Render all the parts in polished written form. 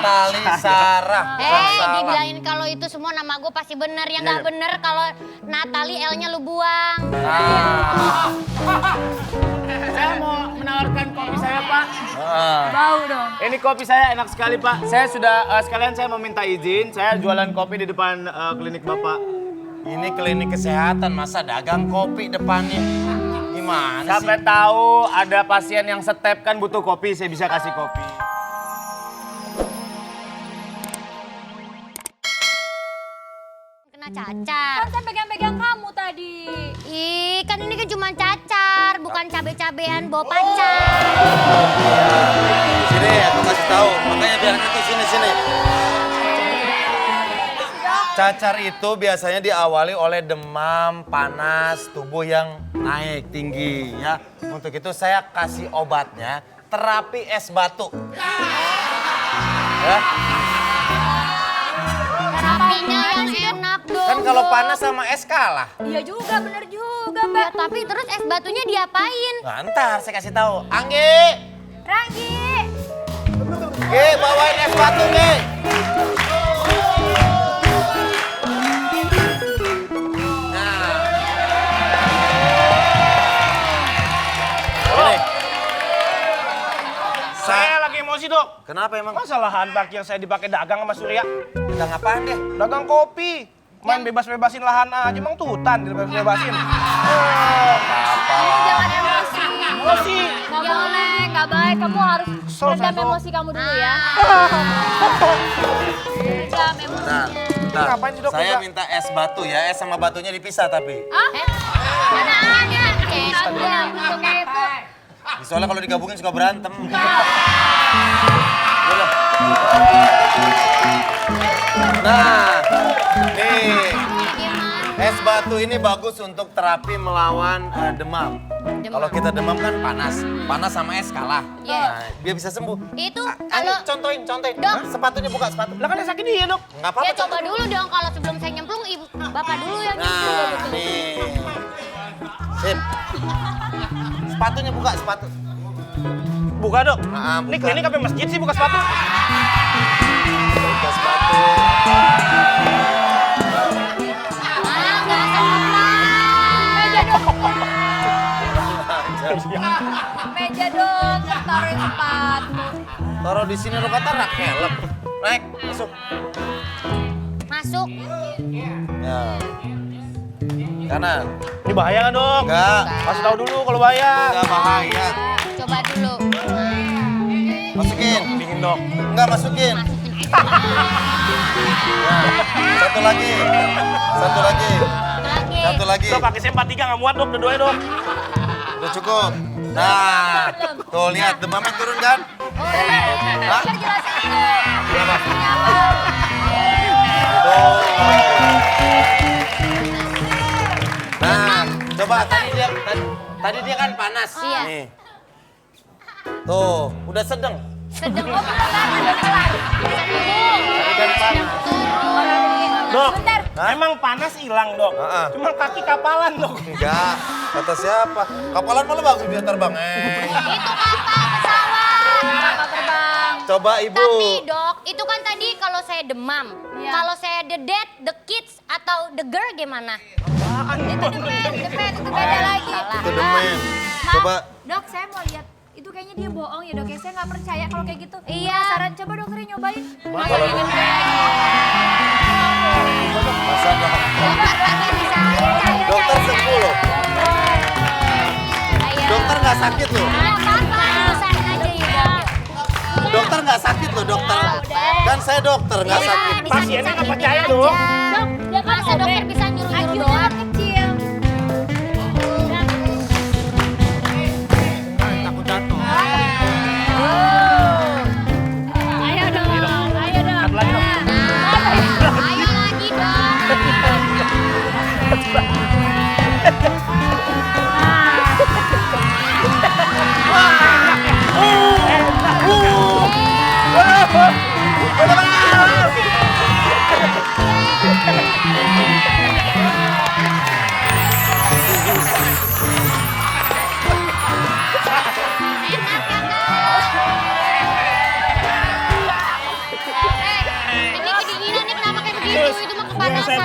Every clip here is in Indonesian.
Natali, Sarah. Dibilangin kalau itu semua nama gue pasti bener. Yang nggak bener kalau Natali L-nya lu buang. Saya mau menawarkan kopi saya, Pak. Bau dong. Ini kopi saya enak sekali, Pak. Saya sudah sekalian saya mau minta izin. Saya jualan kopi di depan klinik Bapak. Ini klinik kesehatan, masa dagang kopi depannya? Gimana sih? Sampai tahu ada pasien yang step kan butuh kopi, saya bisa kasih kopi. Kena cacar. Kan saya pegang-pegang kamu tadi. Ih, kan ini kan cuma cacar, bukan cabe-cabean bawa pacar. Sini, aku kasih tahu. Makanya biar ngerti sini. Cacar itu biasanya diawali oleh demam, panas, tubuh yang naik tinggi ya. Untuk itu saya kasih obatnya terapi es batu. Ya. Terapinya yang enak dong. Kan kalau panas sama es kalah. Iya juga, bener juga, Ya, Mbak. tapi terus es batunya diapain? Nah, ntar saya kasih tahu. Anggi, Ranggi. bawain es batu, Ge. Saya lagi emosi, Dok. Kenapa emang? Masa lahan parkir saya dipakai dagang sama Surya? Dagang apaan deh? Dagang kopi. Main bebas-bebasin lahan aja, emang tutan dibebas-bebasin. Jangan emosi. Emosi. Nggak boleh, nggak baik. Kamu harus Kesel, redam Satu. emosi kamu dulu ya. Redam emosinya. Bentar. Ngapain sih, Dok? Saya Enggak. minta es batu ya, es sama batunya dipisah tapi. Mana ada? Ada, bentuknya itu. Soalnya kalau digabungin suka berantem. Nah, nih es batu ini bagus untuk terapi melawan demam. Kalau kita demam kan panas sama es kalah. Iya. Nah, dia bisa sembuh. Itu Ayo, kalau contohin. Dok. Hah? Sepatunya buka sepatu. Lah kan yang sakit dia, Dok. Nggak apa-apa. ya coba dulu dong kalau sebelum saya nyemplung ibu bapak dulu yang nyemplung. Nah, nih. Sip. Sepatunya buka sepatu. Buka, Dok. Nah, Ini buka. klinik apa masjid sih buka sepatu? Buka sepatu. Meja dong, taruhin sepatu. Taruh di sini lo kata rak helm. Naik, masuk. Masuk. Ya. Kanan. Ini bahaya nggak, Dok? Enggak. Kasih tahu dulu kalau bahaya. Enggak bahaya. Coba dulu. Masukin. Dingin, Dok. Enggak masukin. Masukin Nah, satu lagi. Satu lagi. lagi. Satu lagi. Dok, kaki saya 43 nggak muat, Dok. Dua-duanya, Dok. Udah cukup. Nah, tuh lihat demamnya turun kan? Hah? Berapa? Tuh. Nah, coba tadi dia kan panas. Iya. Nih. Tuh, udah sedang. Sedang pelan. Tadi kan panas. Dok, Bentar. emang panas hilang, Dok. Heeh. Cuma kaki kapalan, Dok. Enggak, kata siapa? Kapalan malah bagus biar terbang. Itu kapal pesawat. Kapal terbang. Coba ibu. Tapi dok, itu kan tadi kalau saya demam. Iya. Kalau saya the dad, the kids, atau the girl gimana? Itu demen, itu beda lagi. salah. Itu demen. Maaf, Coba. Dok, saya mau lihat. Itu kayaknya dia bohong ya, Dok. Ya, saya nggak percaya kalau kayak gitu. Iya. Penasaran, coba dokternya nyobain. Kalau masa dok. Coba lagi bisa. Dokter sembuh loh. Dokter nggak sakit loh. Apa-apa, usahain aja ya. Dokter nggak sakit loh dokter. Kan saya dokter nggak Iya, sakit. bisa Pasiennya nggak dicari percaya, aja. Dok. Dok, dia kan Masa dokter bisa nyuruh-nyuruh IQ-nya doang? kecil. Takut jatuh. Ayo dong, ayo dong. Satu lagi, Dok. Ayo lagi dong.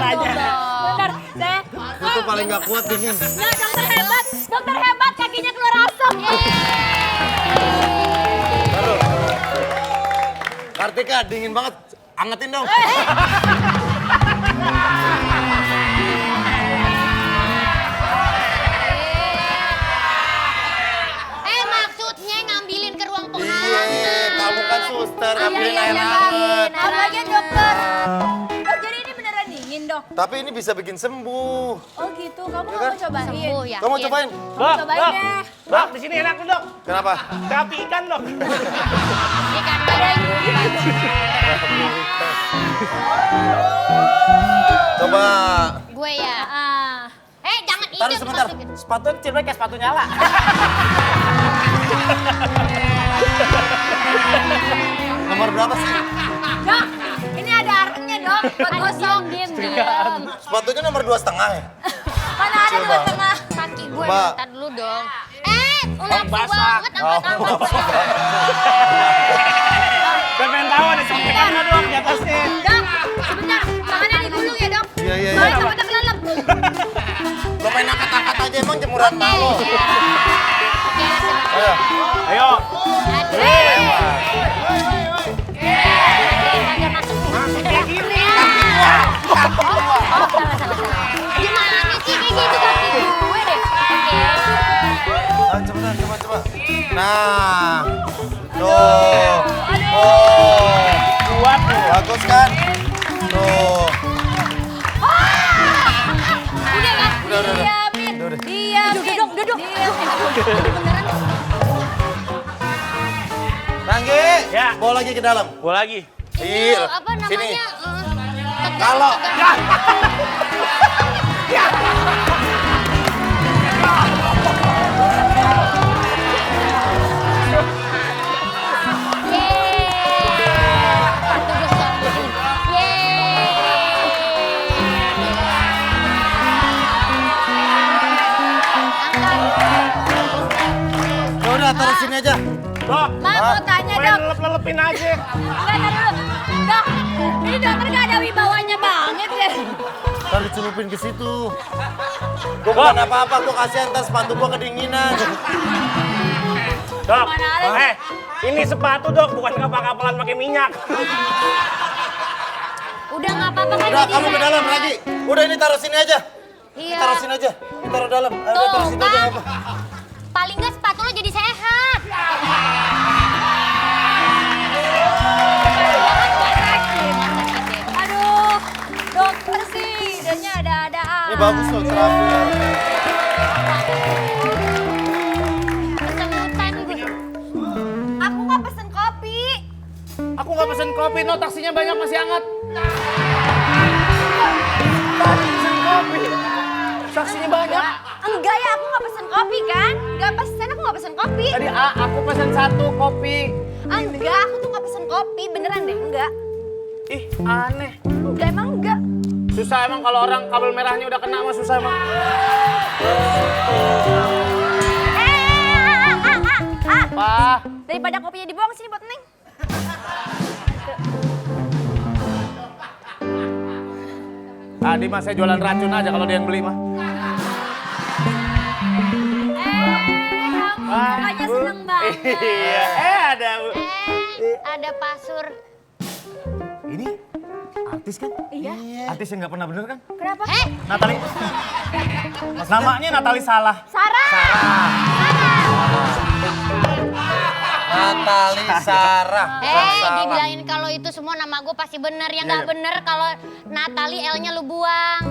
aja. Bentar, saya. Aku tuh paling gak kuat dingin. Nggak, dokter hebat, kakinya keluar asap. Baru. Kartika, dingin banget. Angetin dong. Maksudnya ngambilin ke ruang Iya, penghalangan. kamu kan suster, ambilin air hangat. Apalagi dokter. Dok, jadi ini beneran dingin, Dok? Tapi ini bisa bikin sembuh. Oh gitu, kamu Ya nggak kan? mau cobain? Sembuh ya. Kamu cobain. Dok, Cobain dok, deh. dok, di sini enak tuh dok. Kenapa? Terapi ikan dok. Ikan goreng. Coba. Gue ya. Jangan itu. Taruh sebentar. Sepatu kecil kayak sepatu nyala. Nomor berapa sih? Dok, ini ada arengnya, Dok. Buat gosong. Diam. Sepatunya nomor 2,5 ya? Mana ada Coba. 2,5? Kaki gue Coba. ntar dulu dong. Nafsu basah. banget angkat-angkat. Gue pengen tahu ada sampean nggak dok di atasnya. Dok, sebentar. Tangannya digulung ya, Dok. Iya, iya, Soalnya iya. takut kelelep. Lo main angkat-angkat aja emang jemuran malu. Ayo. Ayo. Masuk kayak gini. Gimana sih kayak gitu kaki gue deh. Oke. Ah, cepetan, coba. Nah. Tuh. Oh. Kuat tuh. Bagus kan? Tuh. Udah kan? Udah. Diamin. Udah. Diamin. Duduk. Ranggi, Ya. bawa lagi ke dalam. Gua lagi. Itu Iya, apa sini. namanya? Kalau ya udah taruh sini aja. Dok. Ma, mau tanya, Pengen Dok. lelep-lelepin aja. Enggak, tar dulu. Dok, ini dokter gak ada wibawanya banget ya. Taruh celupin ke situ. Gua bukan apa-apa, gua kasihan ntar sepatu gua kedinginan. Dok. Mana ada? Ini sepatu dok, bukan kapal-kapalan pakai minyak. Udah nggak apa-apa kan Udah, jadi kamu ke sehat. dalam lagi. Udah ini taruh sini aja. Iya. Taruh sini aja. Taruh dalam. Udah Tuh taruh situ aja kan. nggak apa. Paling nggak sepatu lo jadi sehat. Aduh, dokter sih, idenya ada-ada. Ini bagus loh terapi. Kesemutan gue. Aku nggak pesen kopi. Aku nggak pesen kopi, no taksinya banyak masih hangat. Pesen kopi. Saksinya banyak. Enggak ya, aku nggak pesen kopi kan? Nggak pesen, aku nggak pesen kopi. Tadi aku pesen 1 kopi. Enggak, aku tuh nggak pesen kopi, beneran deh, enggak. Ih, aneh. Enggak, emang enggak. Susah emang kalau orang kabel merahnya udah kena mah susah emang. Apa? Daripada kopinya dibuang sini buat Neng. Tadi mah saya jualan racun aja kalau dia yang beli mah. Makanya seneng banget. Iya, ada Bu. Ada pasur. Ini artis kan? Iya. Artis yang nggak pernah bener kan? Kenapa? Natali. Namanya Natali salah. Sarah. Natali Sarah. Dibilangin kalau itu semua nama gue pasti bener. Yang nggak bener kalau Natali L-nya lu buang.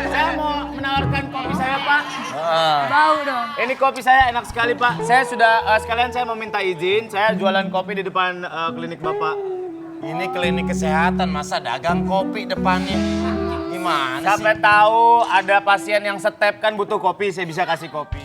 Saya mau menawarkan kopi saya Pak. Bau dong. Ini kopi saya enak sekali Pak. Saya sudah sekalian saya mau minta izin. Saya jualan kopi di depan klinik Bapak. Ini klinik kesehatan, masa dagang kopi depannya? Gimana sih? Sampai tahu ada pasien yang step kan butuh kopi, saya bisa kasih kopi.